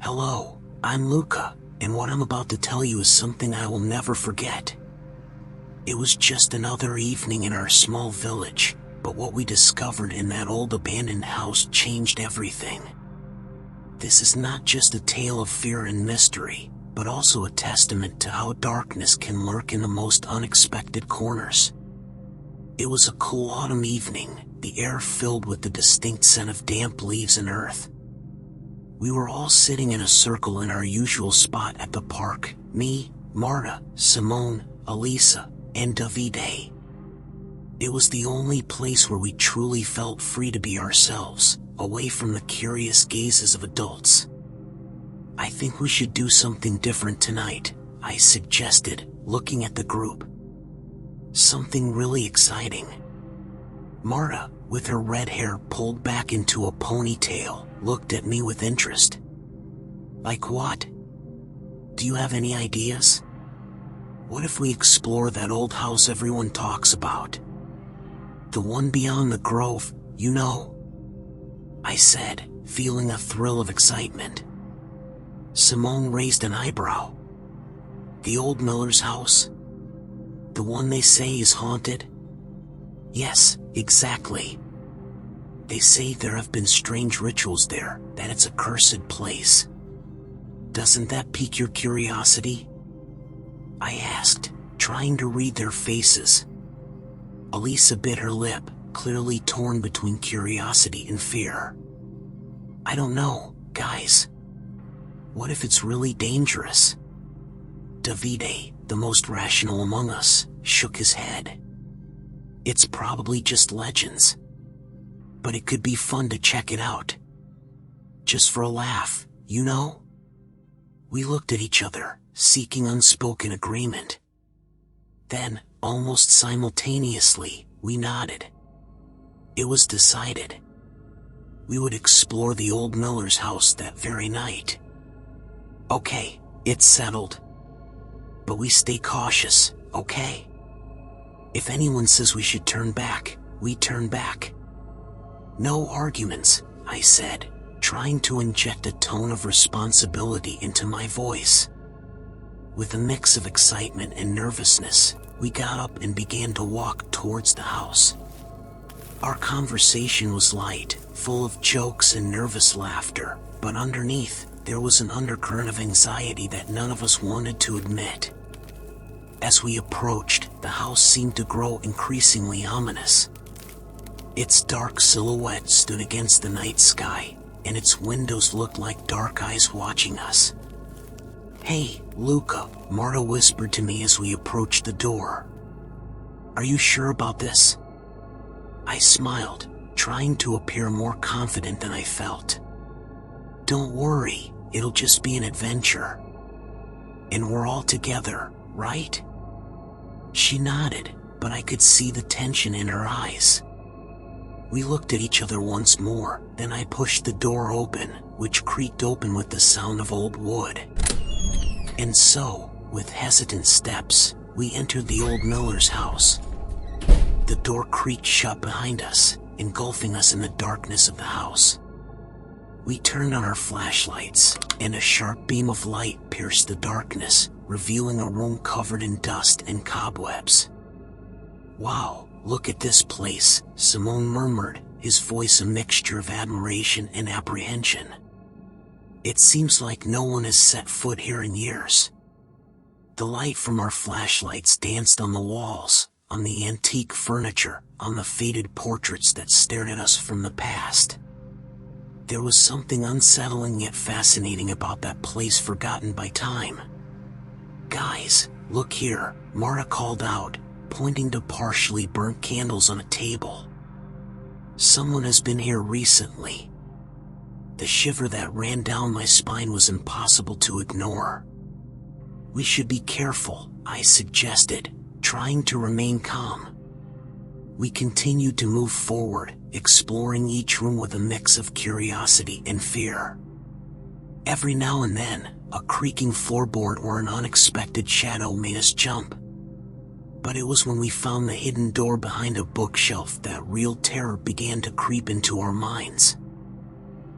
Hello, I'm Luca, and what I'm about to tell you is something I will never forget. It was just another evening in our small village, but what we discovered in that old abandoned house changed everything. This is not just a tale of fear and mystery, but also a testament to how darkness can lurk in the most unexpected corners. It was a cool autumn evening, the air filled with the distinct scent of damp leaves and earth. We were all sitting in a circle in our usual spot at the park, me, Marta, Simone, Elisa, and Davide. It was the only place where we truly felt free to be ourselves, away from the curious gazes of adults. I think we should do something different tonight, I suggested, looking at the group. Something really exciting. Marta, with her red hair pulled back into a ponytail, looked at me with interest. Like what? Do you have any ideas? What if we explore that old house everyone talks about? The one beyond the grove, you know? I said, feeling a thrill of excitement. Simone raised an eyebrow. The old miller's house? The one they say is haunted? Yes, exactly. They say there have been strange rituals there, that it's a cursed place. Doesn't that pique your curiosity? I asked, trying to read their faces. Elisa bit her lip, clearly torn between curiosity and fear. I don't know, guys. What if it's really dangerous? Davide, the most rational among us, shook his head. It's probably just legends. But it could be fun to check it out. Just for a laugh, you know? We looked at each other, seeking unspoken agreement. Then, almost simultaneously, we nodded. It was decided. We would explore the old miller's house that very night. Okay, it's settled. But we stay cautious, okay? If anyone says we should turn back, we turn back. No arguments, I said, trying to inject a tone of responsibility into my voice. With a mix of excitement and nervousness, we got up and began to walk towards the house. Our conversation was light, full of jokes and nervous laughter, but underneath, there was an undercurrent of anxiety that none of us wanted to admit. As we approached, the house seemed to grow increasingly ominous. Its dark silhouette stood against the night sky, and its windows looked like dark eyes watching us. Hey, Luca, Marta whispered to me as we approached the door. Are you sure about this? I smiled, trying to appear more confident than I felt. Don't worry, it'll just be an adventure. And we're all together, right? She nodded, but I could see the tension in her eyes. We looked at each other once more, then I pushed the door open, which creaked open with the sound of old wood. And so, with hesitant steps, we entered the old miller's house. The door creaked shut behind us, engulfing us in the darkness of the house. We turned on our flashlights, and a sharp beam of light pierced the darkness, revealing a room covered in dust and cobwebs. Wow, look at this place, Simone murmured, his voice a mixture of admiration and apprehension. It seems like no one has set foot here in years. The light from our flashlights danced on the walls, on the antique furniture, on the faded portraits that stared at us from the past. There was something unsettling yet fascinating about that place forgotten by time. Guys, look here, Marta called out, pointing to partially burnt candles on a table. Someone has been here recently. The shiver that ran down my spine was impossible to ignore. We should be careful, I suggested, trying to remain calm. We continued to move forward, exploring each room with a mix of curiosity and fear. Every now and then, a creaking floorboard or an unexpected shadow made us jump. But it was when we found the hidden door behind a bookshelf that real terror began to creep into our minds.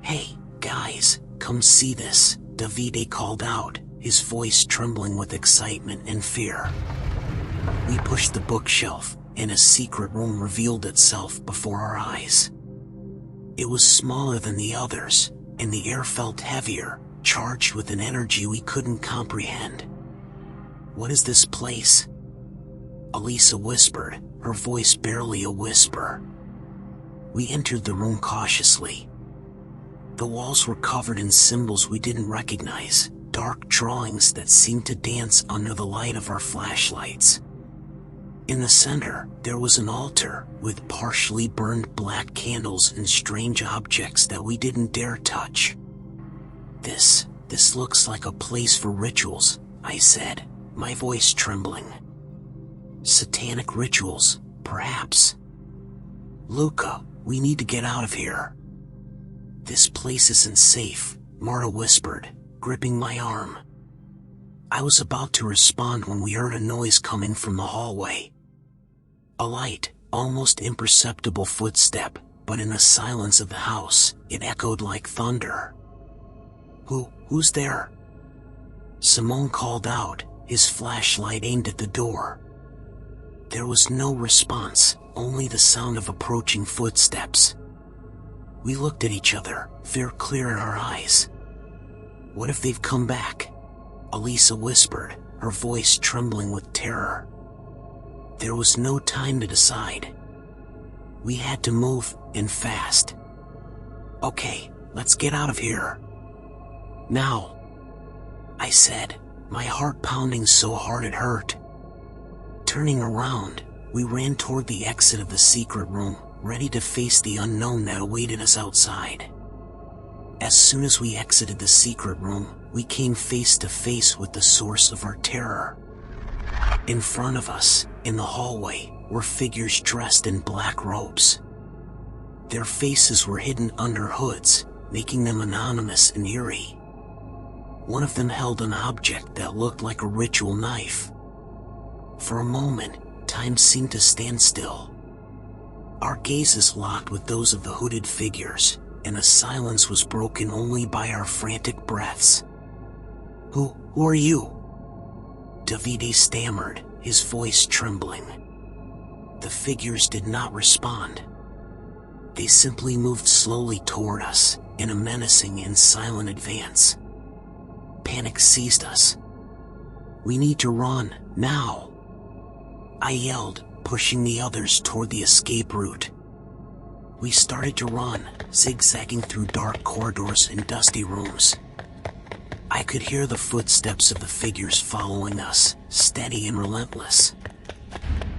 Hey, guys, come see this, Davide called out, his voice trembling with excitement and fear. We pushed the bookshelf, and a secret room revealed itself before our eyes. It was smaller than the others, and the air felt heavier, charged with an energy we couldn't comprehend. "What is this place?" Elisa whispered, her voice barely a whisper. We entered the room cautiously. The walls were covered in symbols we didn't recognize, dark drawings that seemed to dance under the light of our flashlights. In the center, there was an altar with partially burned black candles and strange objects that we didn't dare touch. This looks like a place for rituals," I said, my voice trembling. "Satanic rituals, perhaps." "Luca, we need to get out of here." "This place isn't safe," Marta whispered, gripping my arm. I was about to respond when we heard a noise coming from the hallway. A light, almost imperceptible footstep, but in the silence of the house, it echoed like thunder. Who's there?" Simone called out, his flashlight aimed at the door. There was no response, only the sound of approaching footsteps. We looked at each other, fear clear in our eyes. "What if they've come back?" Elisa whispered, her voice trembling with terror. There was no time to decide. We had to move, and fast. "Okay, let's get out of here. Now," I said, my heart pounding so hard it hurt. Turning around, we ran toward the exit of the secret room, ready to face the unknown that awaited us outside. As soon as we exited the secret room, we came face to face with the source of our terror. In front of us, in the hallway, were figures dressed in black robes. Their faces were hidden under hoods, making them anonymous and eerie. One of them held an object that looked like a ritual knife. For a moment, time seemed to stand still. Our gazes locked with those of the hooded figures, and the silence was broken only by our frantic breaths. Who are you?" Davide stammered, his voice trembling. The figures did not respond. They simply moved slowly toward us, in a menacing and silent advance. Panic seized us. "We need to run, now!" I yelled, pushing the others toward the escape route. We started to run, zigzagging through dark corridors and dusty rooms. I could hear the footsteps of the figures following us, steady and relentless.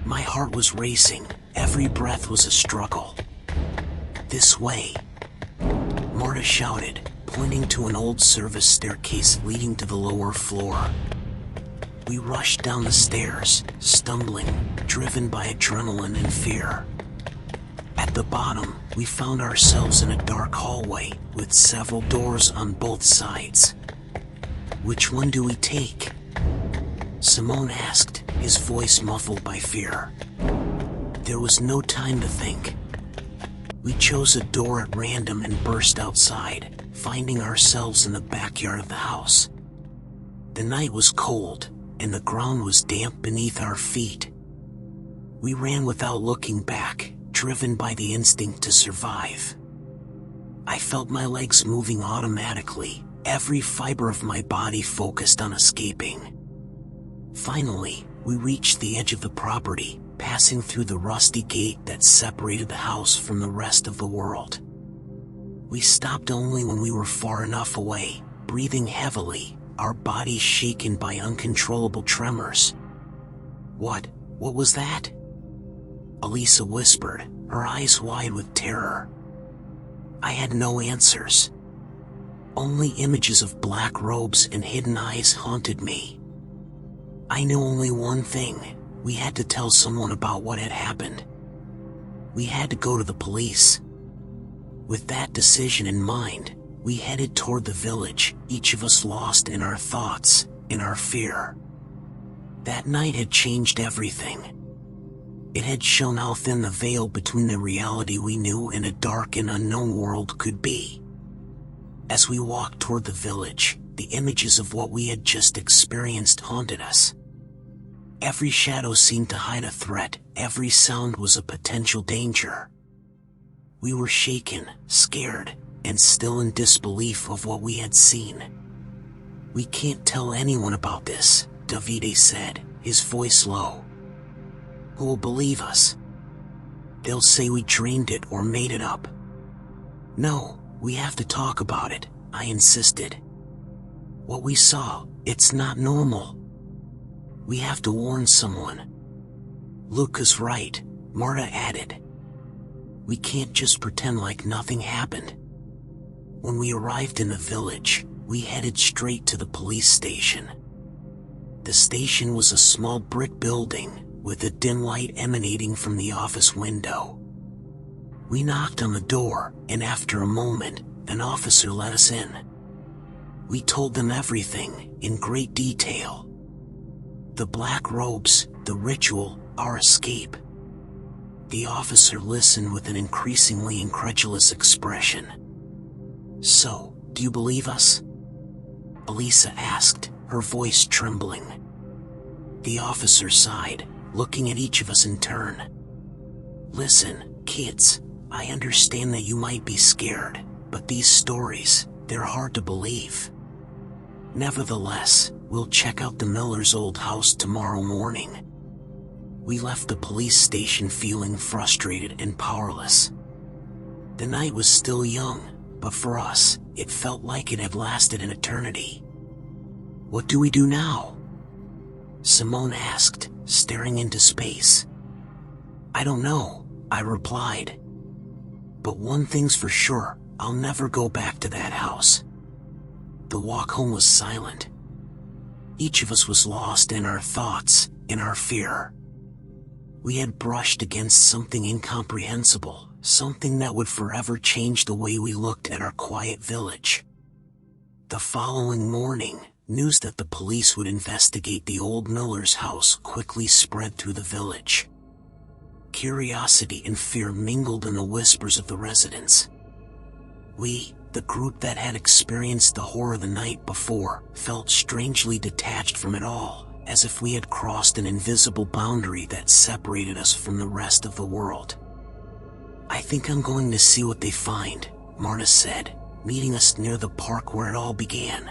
My heart was racing, every breath was a struggle. "This way," Marta shouted, pointing to an old service staircase leading to the lower floor. We rushed down the stairs, stumbling, driven by adrenaline and fear. At the bottom, we found ourselves in a dark hallway, with several doors on both sides. "Which one do we take?" Simone asked, his voice muffled by fear. There was no time to think. We chose a door at random and burst outside, finding ourselves in the backyard of the house. The night was cold, and the ground was damp beneath our feet. We ran without looking back, driven by the instinct to survive. I felt my legs moving automatically, every fiber of my body focused on escaping. Finally, we reached the edge of the property, passing through the rusty gate that separated the house from the rest of the world. We stopped only when we were far enough away, breathing heavily, our bodies shaken by uncontrollable tremors. What was that?" Elisa whispered, her eyes wide with terror. I had no answers. Only images of black robes and hidden eyes haunted me. I knew only one thing: we had to tell someone about what had happened. We had to go to the police. With that decision in mind, we headed toward the village, each of us lost in our thoughts, in our fear. That night had changed everything. It had shown how thin the veil between the reality we knew and a dark and unknown world could be. As we walked toward the village, the images of what we had just experienced haunted us. Every shadow seemed to hide a threat, every sound was a potential danger. We were shaken, scared, and still in disbelief of what we had seen. "We can't tell anyone about this," Davide said, his voice low. "Who will believe us? They'll say we dreamed it or made it up." "No, we have to talk about it," I insisted. "What we saw, it's not normal. We have to warn someone." "Luca's right," Marta added. "We can't just pretend like nothing happened." When we arrived in the village, we headed straight to the police station. The station was a small brick building, with a dim light emanating from the office window. We knocked on the door, and after a moment, an officer let us in. We told them everything, in great detail. The black robes, the ritual, our escape. The officer listened with an increasingly incredulous expression. "So, do you believe us?" Elisa asked, her voice trembling. The officer sighed, looking at each of us in turn. "Listen, kids, I understand that you might be scared, but these stories, they're hard to believe. Nevertheless, we'll check out the Miller's old house tomorrow morning." We left the police station feeling frustrated and powerless. The night was still young, but for us, it felt like it had lasted an eternity. "What do we do now?" Simone asked, staring into space. "I don't know," I replied. "But one thing's for sure, I'll never go back to that house." The walk home was silent. Each of us was lost in our thoughts, in our fear. We had brushed against something incomprehensible, something that would forever change the way we looked at our quiet village. The following morning, news that the police would investigate the old Miller's house quickly spread through the village. Curiosity and fear mingled in the whispers of the residents. We, the group that had experienced the horror the night before, felt strangely detached from it all, as if we had crossed an invisible boundary that separated us from the rest of the world. "I think I'm going to see what they find," Marta said, meeting us near the park where it all began.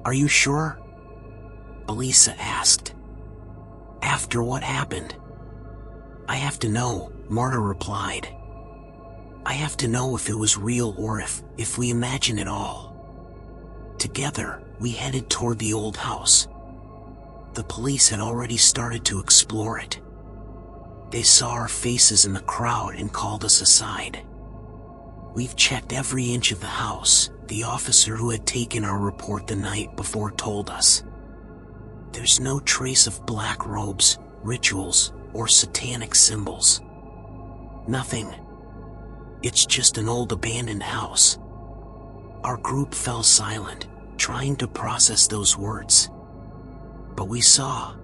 "Are you sure?" Elisa asked. "After what happened?" "I have to know," Marta replied. "I have to know if it was real or if we imagine it all." Together, we headed toward the old house. The police had already started to explore it. They saw our faces in the crowd and called us aside. "We've checked every inch of the house," the officer who had taken our report the night before told us. "There's no trace of black robes, rituals, or satanic symbols. Nothing. It's just an old abandoned house." Our group fell silent, trying to process those words. "But we saw."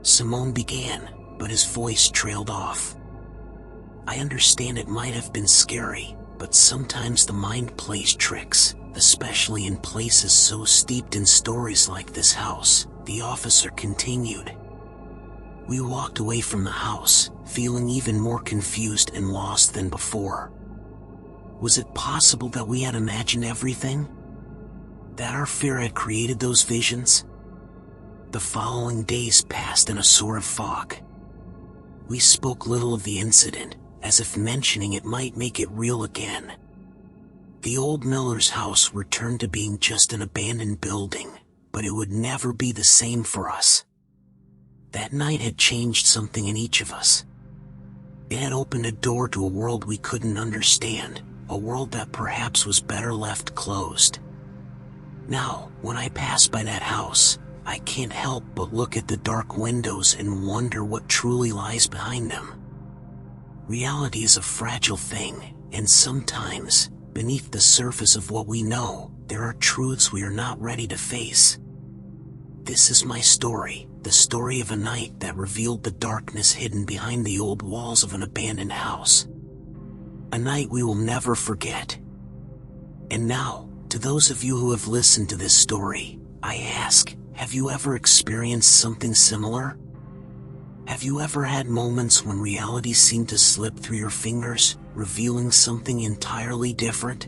Simone began, but his voice trailed off. "I understand it might have been scary, but sometimes the mind plays tricks, especially in places so steeped in stories like this house," the officer continued. We walked away from the house, feeling even more confused and lost than before. Was it possible that we had imagined everything? That our fear had created those visions? The following days passed in a sort of fog. We spoke little of the incident, as if mentioning it might make it real again. The old Miller's house returned to being just an abandoned building, but it would never be the same for us. That night had changed something in each of us. It had opened a door to a world we couldn't understand, a world that perhaps was better left closed. Now, when I pass by that house, I can't help but look at the dark windows and wonder what truly lies behind them. Reality is a fragile thing, and sometimes, beneath the surface of what we know, there are truths we are not ready to face. This is my story, the story of a night that revealed the darkness hidden behind the old walls of an abandoned house. A night we will never forget. And now, To those of you who have listened to this story, I ask, have you ever experienced something similar? Have you ever had moments when reality seemed to slip through your fingers, revealing something entirely different?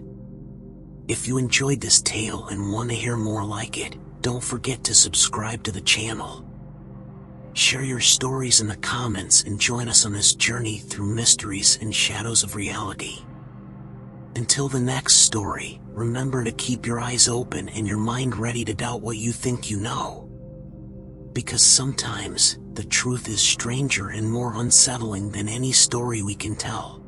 If you enjoyed this tale and want to hear more like it, don't forget to subscribe to the channel. Share your stories in the comments and join us on this journey through mysteries and shadows of reality. Until the next story, remember to keep your eyes open and your mind ready to doubt what you think you know. Because sometimes, the truth is stranger and more unsettling than any story we can tell.